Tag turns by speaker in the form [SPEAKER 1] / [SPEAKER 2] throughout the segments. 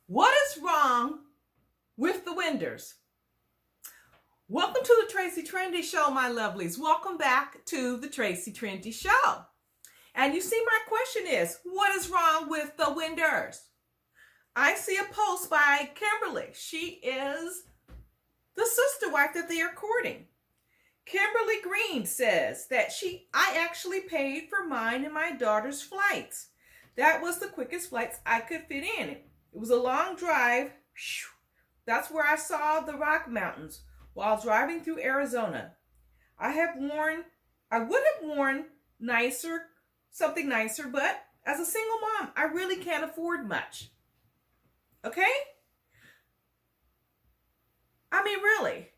[SPEAKER 1] What is wrong with the winders? Welcome to the Tracie Trendy Show, my lovelies. Welcome back to the Tracie Trendy Show. And you see, my question is, what is wrong with the winders? I see a post by Kimberly. She is the sister wife that they are courting. Kimberly Green says that I actually paid for mine and my daughter's flights. That was the quickest flights I could fit in. It was a long drive. That's where I saw the Rock Mountains while driving through Arizona. I would have worn something nicer, but as a single mom, I really can't afford much. Okay? I mean, really.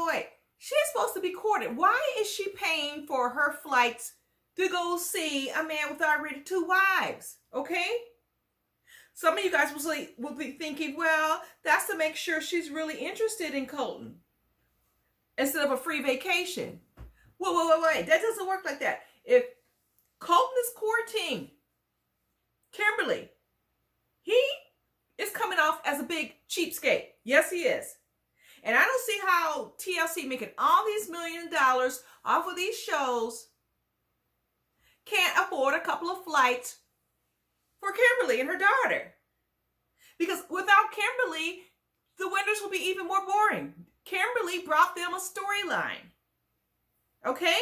[SPEAKER 1] Wait. She's supposed to be courted. Why is she paying for her flights to go see a man with already 2 wives? Okay? Some of you guys will be thinking, well, that's to make sure she's really interested in Colton instead of a free vacation. Wait. That doesn't work like that. If Colton is courting Kimberly, he is coming off as a big cheapskate. Yes, he is. And I don't see how TLC making all these $1 million off of these shows can't afford a couple of flights for Kimberly and her daughter. Because without Kimberly, the winters will be even more boring. Kimberly brought them a storyline. Okay?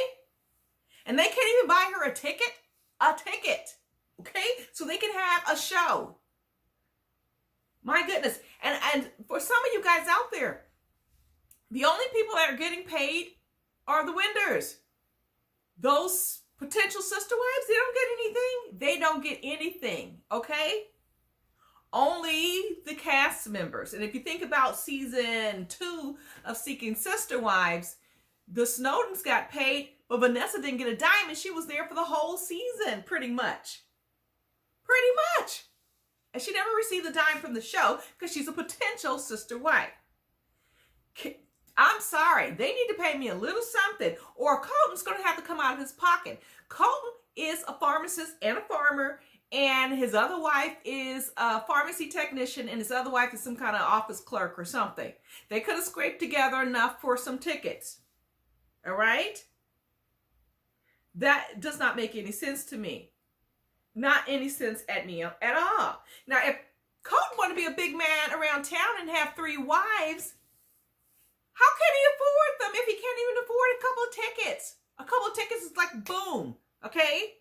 [SPEAKER 1] And they can't even buy her a ticket. Okay? So they can have a show. My goodness. And for some of you guys out there, the only people that are getting paid are the winders. Those potential sister wives, they don't get anything. They don't get anything, okay? Only the cast members. And if you think about season 2 of Seeking Sister Wives, the Snowdens got paid, but Vanessa didn't get a dime, and she was there for the whole season, pretty much. And she never received a dime from the show because she's a potential sister wife. I'm sorry, they need to pay me a little something, or Colton's going to have to come out of his pocket. Colton is a pharmacist and a farmer, and his other wife is a pharmacy technician, and his other wife is some kind of office clerk or something. They could have scraped together enough for some tickets. All right? That does not make any sense to me. Not any sense at all. Now, if Colton wanted to be a big man around town and have 3 wives, how can he afford them if he can't even afford a couple of tickets? A couple of tickets is like boom, okay?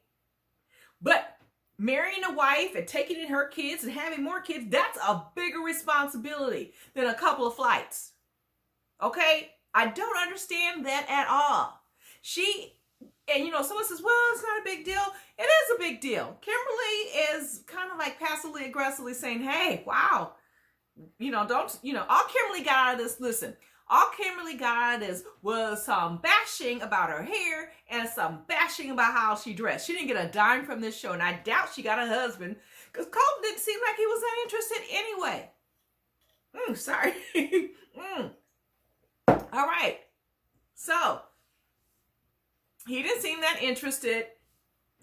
[SPEAKER 1] But marrying a wife and taking in her kids and having more kids, that's a bigger responsibility than a couple of flights, okay? I don't understand that at all. Someone says, well, it's not a big deal. It is a big deal. Kimberly is kind of like passively aggressively saying, hey, wow, all Kimberly got out of this, listen, all Kimberly got out of this was some bashing about her hair and some bashing about how she dressed. She didn't get a dime from this show, and I doubt she got a husband because Colton didn't seem like he was that interested anyway. Sorry. All right. So, he didn't seem that interested,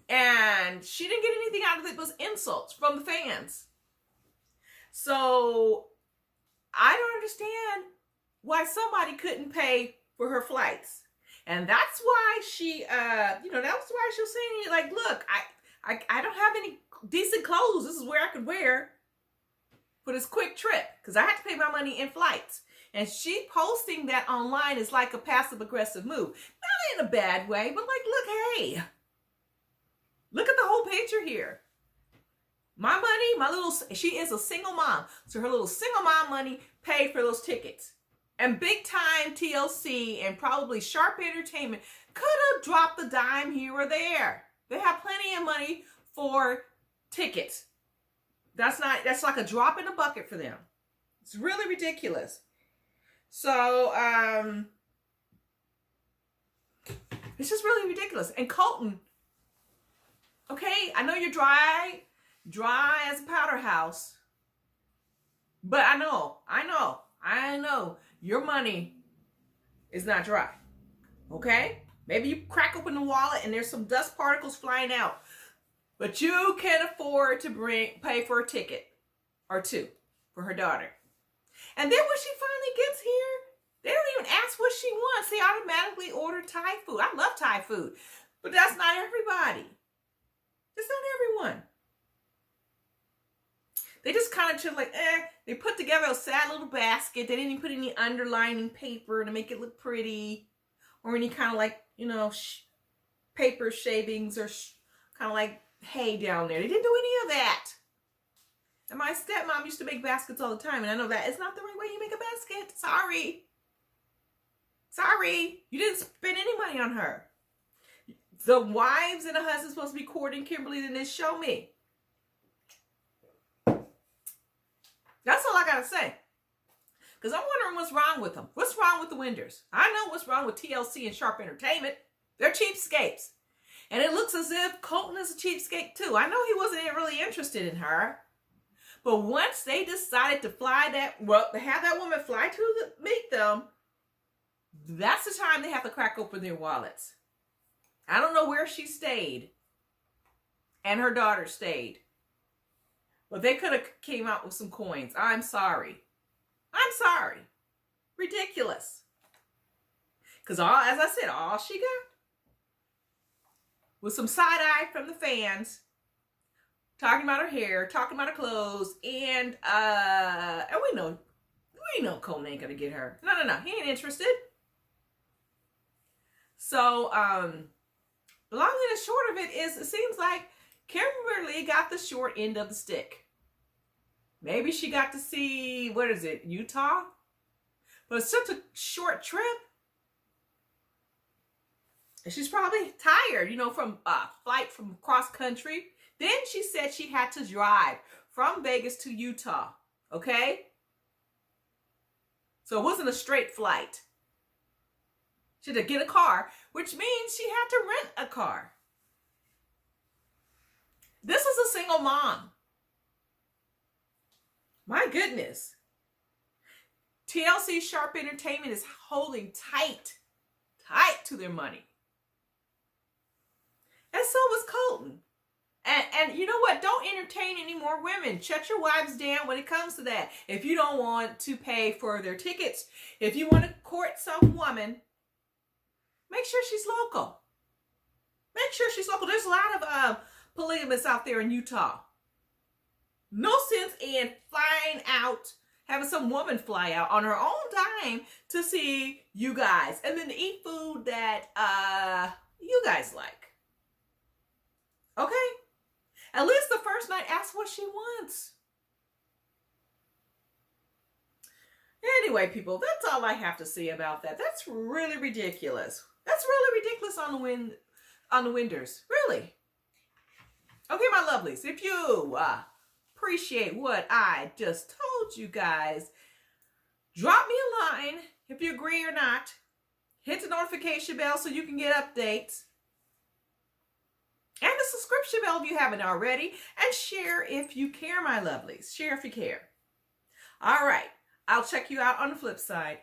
[SPEAKER 1] and she didn't get anything out of it but insults from the fans. So, I don't understand why somebody couldn't pay for her flights. And that's why she was saying, like, look, I don't have any decent clothes. This is where I could wear for this quick trip because I had to pay my money in flights. And she posting that online is like a passive-aggressive move. Not in a bad way, but like, look, hey, look at the whole picture here. My money, she is a single mom. So her little single mom money paid for those tickets. And big time TLC and probably Sharp Entertainment could have dropped the dime here or there. They have plenty of money for tickets. That's like a drop in the bucket for them. It's really ridiculous. So, it's just really ridiculous. And Colton, okay, I know you're dry as a powder house, but I know your money is not dry, okay? Maybe you crack open the wallet and there's some dust particles flying out. But you can afford to pay for a ticket or two for her daughter. And then when she finally gets here, they don't even ask what she wants. They automatically order Thai food. I love Thai food, but that's not everybody. That's not everyone. They just kind of like, they put together a sad little basket. They didn't even put any underlining paper to make it look pretty, or any kind of like, you know, paper shavings or kind of like hay down there. They didn't do any of that. And my stepmom used to make baskets all the time, and I know that it's not the right way you make a basket. Sorry. Sorry. You didn't spend any money on her. The wives and the husband's supposed to be courting Kimberly, then show me. That's all I gotta say. Because I'm wondering what's wrong with them. What's wrong with the Winders? I know what's wrong with TLC and Sharp Entertainment. They're cheapskates. And it looks as if Colton is a cheapskate too. I know he wasn't really interested in her. But once they decided to to have that woman fly to meet them, that's the time they have to crack open their wallets. I don't know where she stayed. And her daughter stayed. But they could have came out with some coins. I'm sorry. I'm sorry. Ridiculous. Because as I said, all she got was some side-eye from the fans, talking about her hair, talking about her clothes, and we know Colton ain't gonna get her. No, he ain't interested. So, long and the short of it is, it seems like Kimberly got the short end of the stick. Maybe she got to see, Utah? But it's such a short trip. And she's probably tired, from a flight from cross country. Then she said she had to drive from Vegas to Utah. Okay? So it wasn't a straight flight. She had to get a car, which means she had to rent a car. This is a single mom. My goodness. TLC Sharp Entertainment is holding tight to their money. And so was Colton. And you know what? Don't entertain any more women. Shut your wives down when it comes to that. If you don't want to pay for their tickets, if you want to court some woman, make sure she's local. Make sure she's local. There's a lot of polygamists out there in Utah. No sense in flying out, having some woman fly out on her own dime to see you guys. And then to eat food that you guys like. Okay? At least the first night, ask what she wants. Anyway, people, that's all I have to say about that. That's really ridiculous. That's really ridiculous on the Winders. Really. Okay, my lovelies, if you appreciate what I just told you guys, drop me a line if you agree or not. Hit the notification bell so you can get updates. And the subscription bell if you haven't already. And share if you care, my lovelies. Share if you care. All right. I'll check you out on the flip side.